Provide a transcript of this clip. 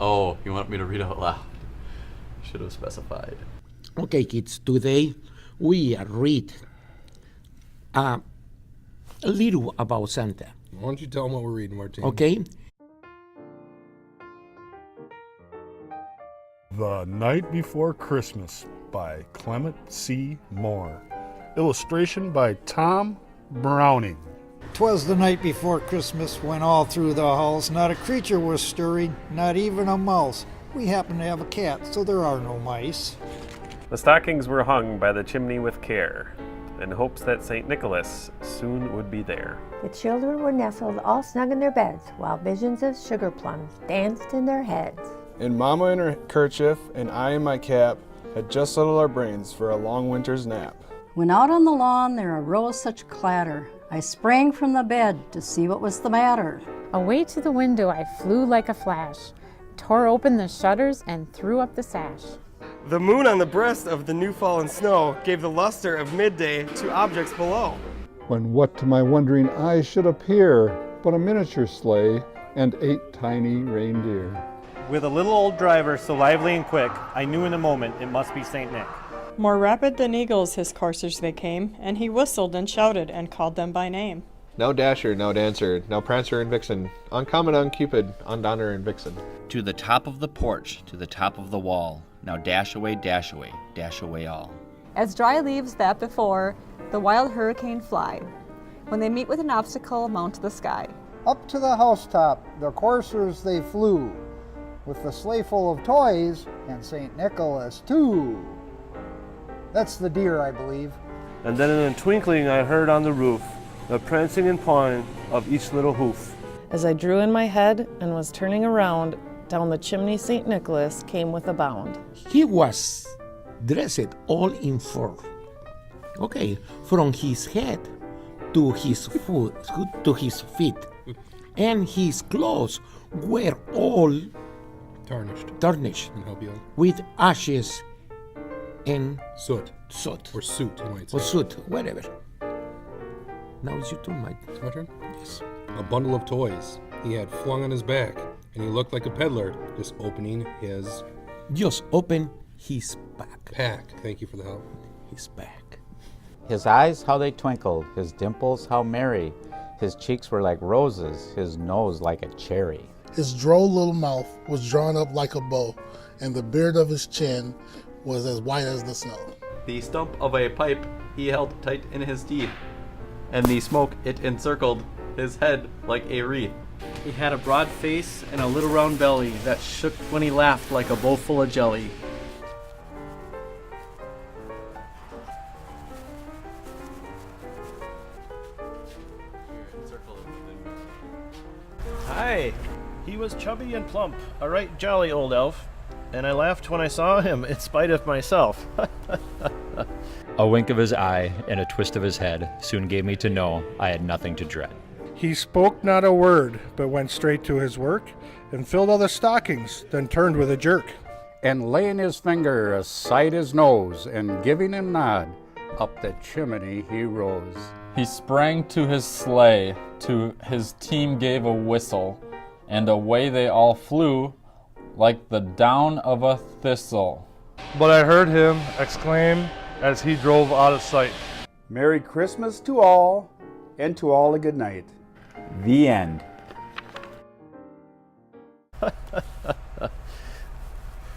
Oh, you want me to read out loud? Should have specified. Okay, kids, today we read a little about Santa. Why don't you tell them what we're reading, Martin? Okay? The Night Before Christmas by Clement C. Moore. Illustration by Tom Browning. 'Twas the night before Christmas, when all through the halls not a creature was stirring, not even a mouse. We happen to have a cat, so there are no mice. The stockings were hung by the chimney with care, in hopes that St. Nicholas soon would be there. The children were nestled all snug in their beds, while visions of sugar plums danced in their heads. And Mama in her kerchief and I in my cap had just settled our brains for a long winter's nap. When out on the lawn there arose such clatter, I sprang from the bed to see what was the matter. Away to the window I flew like a flash, tore open the shutters and threw up the sash. The moon on the breast of the new fallen snow gave the luster of midday to objects below. When what to my wondering eyes should appear but a miniature sleigh and 8 tiny reindeer. With a little old driver so lively and quick, I knew in a moment it must be St. Nick. More rapid than eagles his coursers they came, and he whistled and shouted and called them by name. Now Dasher, now Dancer, now Prancer and Vixen, on Comet, on Cupid, on Donner and Vixen. To the top of the porch, to the top of the wall, now dash away all. As dry leaves that before, the wild hurricane fly. When they meet with an obstacle, mount to the sky. Up to the housetop, the coursers they flew, with the sleigh full of toys, and St. Nicholas too. That's the deer, I believe. And then in a twinkling I heard on the roof the prancing and pawing of each little hoof. As I drew in my head and was turning around, down the chimney St. Nicholas came with a bound. He was dressed all in fur. Okay, from his head to his foot, to his feet, and his clothes were all tarnished with ashes and soot. Or soot, you might say. Or soot, whatever. Now it's your turn, Mike. It's my turn? Yes. A bundle of toys he had flung on his back, and he looked like a peddler, just opening his... Just open his back. Pack. Thank you for the help. His back. His eyes, how they twinkled, his dimples, how merry. His cheeks were like roses, his nose like a cherry. His droll little mouth was drawn up like a bow, and the beard of his chin was as white as the snow. The stump of a pipe he held tight in his teeth, and the smoke it encircled his head like a wreath. He had a broad face and a little round belly that shook when he laughed like a bowl full of jelly. Hi! He was chubby and plump, a right jolly old elf, and I laughed when I saw him in spite of myself. A wink of his eye and a twist of his head soon gave me to know I had nothing to dread. He spoke not a word, but went straight to his work, and filled all the stockings, then turned with a jerk. And laying his finger aside his nose, and giving a nod, up the chimney he rose. He sprang to his sleigh, to his team gave a whistle, and away they all flew, like the down of a thistle. But I heard him exclaim as he drove out of sight. Merry Christmas to all, and to all a good night. The end.